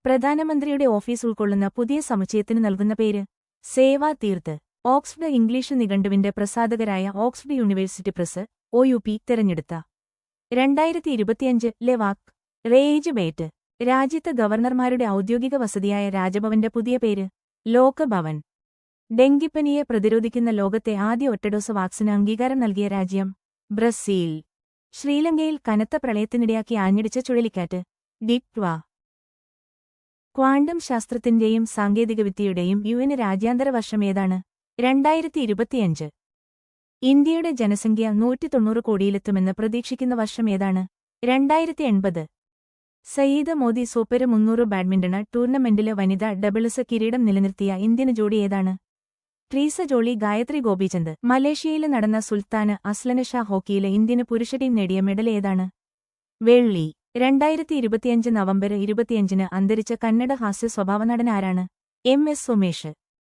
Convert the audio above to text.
പ്രധാനമന്ത്രിയുടെ ഓഫീസ് ഉൾക്കൊള്ളുന്ന പുതിയ സമുച്ചയത്തിന് നൽകുന്ന പേര് സേവാ തീർത്ത്. ഓക്സ്ഫഡ് ഇംഗ്ലീഷ് നിഘണ്ടുവിന്റെ പ്രസാധകരായ ഓക്സ്ഫഡ് യൂണിവേഴ്സിറ്റി പ്രസ് OUP തെരഞ്ഞെടുത്ത 2025 വാക്ക് റേജ് ബേറ്റ്. രാജ്യത്തെ ഗവർണർമാരുടെ ഔദ്യോഗിക വസതിയായ രാജഭവന്റെ പുതിയ പേര് ലോകഭവൻ. ഡെങ്കിപ്പനിയെ പ്രതിരോധിക്കുന്ന ലോകത്തെ ആദ്യ ഒറ്റഡോസ് വാക്സിന് അംഗീകാരം നൽകിയ രാജ്യം ബ്രസീൽ. ശ്രീലങ്കയിൽ കനത്ത പ്രളയത്തിനിടയാക്കി ആഞ്ഞടിച്ച ചുഴലിക്കാറ്റ് ഡിക്വ. ക്വാണ്ടം ശാസ്ത്രത്തിന്റെയും സാങ്കേതികവിദ്യയുടെയും UN രാജ്യാന്തര വർഷം ഏതാണ്? 2025. ഇന്ത്യയുടെ ജനസംഖ്യ 190 കോടിയിലെത്തുമെന്ന് പ്രതീക്ഷിക്കുന്ന വർഷം ഏതാണ്? 2080. സയ്യിദ് മോദി സൂപ്പർ 300 ബാഡ്മിന്റണ് ടൂർണമെന്റിലെ വനിതാ ഡബിൾസ് കിരീടം നിലനിർത്തിയ ഇന്ത്യൻ ജോഡി ഏതാണ്? ട്രീസ ജോളി ഗായത്രി ഗോപീചന്ദ്. മലേഷ്യയിൽ നടന്ന സുൽത്താന് അസ്ലന് ഷാ ഹോക്കിയിലെ ഇന്ത്യന് പുരുഷ ടീം നേടിയ മെഡൽ ഏതാണ്? വെള്ളി. 2025 നവംബർ 25 അന്തരിച്ച കന്നഡ ഹാസ്യ സ്വഭാവനടൻ ആരാണ്? MS സുമേഷ്.